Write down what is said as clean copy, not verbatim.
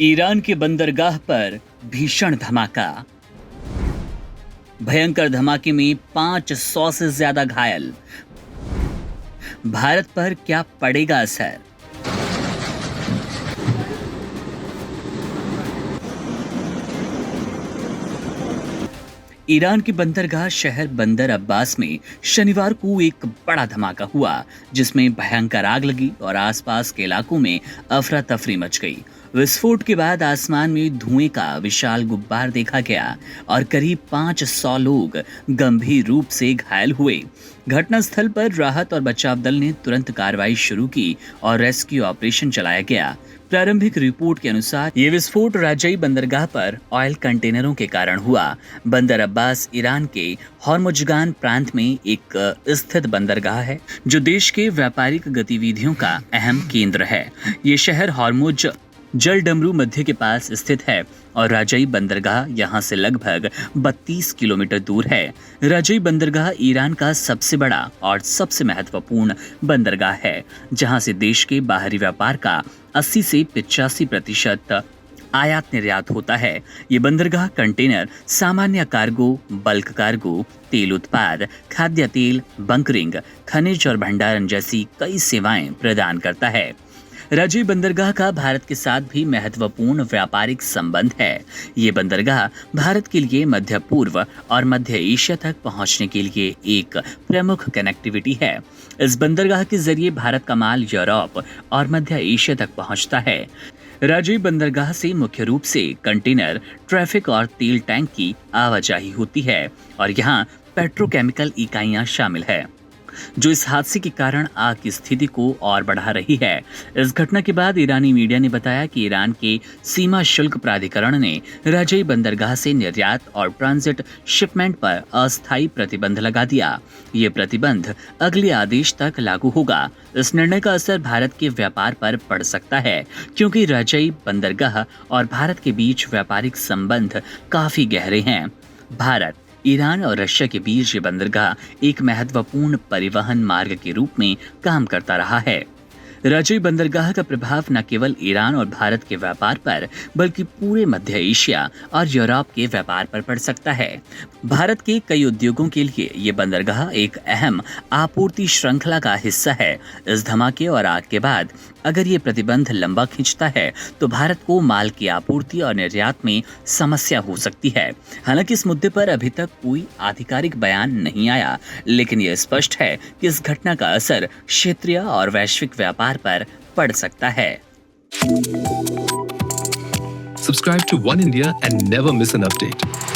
Iran के बंदरगाह पर भीषण धमाका। भयंकर धमाके में 500 से ज्यादा घायल। भारत पर क्या पड़ेगा असर? ईरान के बंदरगाह शहर बंदर अब्बास में शनिवार को एक बड़ा धमाका हुआ, जिसमें भयंकर आग लगी और आसपास के इलाकों में अफरा तफरी मच गई। विस्फोट के बाद आसमान में धुएं का विशाल गुब्बार देखा गया और करीब 500 लोग गंभीर रूप से घायल हुए। घटनास्थल पर राहत और बचाव दल ने तुरंत कार्रवाई शुरू की और रेस्क्यू ऑपरेशन चलाया गया। प्रारंभिक रिपोर्ट के अनुसार ये विस्फोट राजई बंदरगाह पर ऑयल कंटेनरों के कारण हुआ। बंदर अब्बास ईरान के हॉर्मुजगान प्रांत में एक स्थित बंदरगाह है, जो देश के व्यापारिक गतिविधियों का अहम केंद्र है। ये शहर हॉर्मुज जल डमरू मध्य के पास स्थित है और राजई बंदरगाह यहां से लगभग 32 किलोमीटर दूर है। राजई बंदरगाह ईरान का सबसे बड़ा और सबसे महत्वपूर्ण बंदरगाह है, जहां से देश के बाहरी व्यापार का 80 से 85% आयात निर्यात होता है। ये बंदरगाह कंटेनर, सामान्य कार्गो, बल्क कार्गो, तेल उत्पाद, खाद्य तेल, बंकरिंग, खनिज और भंडारण जैसी कई सेवाएं प्रदान करता है। राजई बंदरगाह का भारत के साथ भी महत्वपूर्ण व्यापारिक संबंध है। ये बंदरगाह भारत के लिए मध्य पूर्व और मध्य एशिया तक पहुंचने के लिए एक प्रमुख कनेक्टिविटी है। इस बंदरगाह के जरिए भारत का माल यूरोप और मध्य एशिया तक पहुंचता है। राजई बंदरगाह से मुख्य रूप से कंटेनर ट्रैफिक और तेल टैंक की आवाजाही होती है और यहाँ पेट्रोकेमिकल इकाइयां शामिल है, जो इस हादसे के कारण आग की स्थिति को और बढ़ा रही है। इस घटना के बाद ईरानी मीडिया ने बताया कि ईरान के सीमा शुल्क प्राधिकरण ने राजई बंदरगाह से निर्यात और ट्रांजिट शिपमेंट पर अस्थायी प्रतिबंध लगा दिया। ये प्रतिबंध अगले आदेश तक लागू होगा। इस निर्णय का असर भारत के व्यापार पर पड़ सकता है, क्योंकि राजई बंदरगाह और भारत के बीच व्यापारिक संबंध काफी गहरे हैं। भारत, ईरान और रशिया के बीच ये बंदरगाह एक महत्वपूर्ण परिवहन मार्ग के रूप में काम करता रहा है। राजई बंदरगाह का प्रभाव न केवल ईरान और भारत के व्यापार पर, बल्कि पूरे मध्य एशिया और यूरोप के व्यापार पर पड़ सकता है। भारत के कई उद्योगों के लिए ये बंदरगाह एक अहम आपूर्ति श्रृंखला का हिस्सा है। इस धमाके और आग के बाद अगर ये प्रतिबंध लंबा खींचता है, तो भारत को माल की आपूर्ति और निर्यात में समस्या हो सकती है। हालांकि इस मुद्दे पर अभी तक कोई आधिकारिक बयान नहीं आया, लेकिन यह स्पष्ट है कि इस घटना का असर क्षेत्रीय और वैश्विक व्यापार पर पड़ सकता है। Subscribe to One India and never miss an update.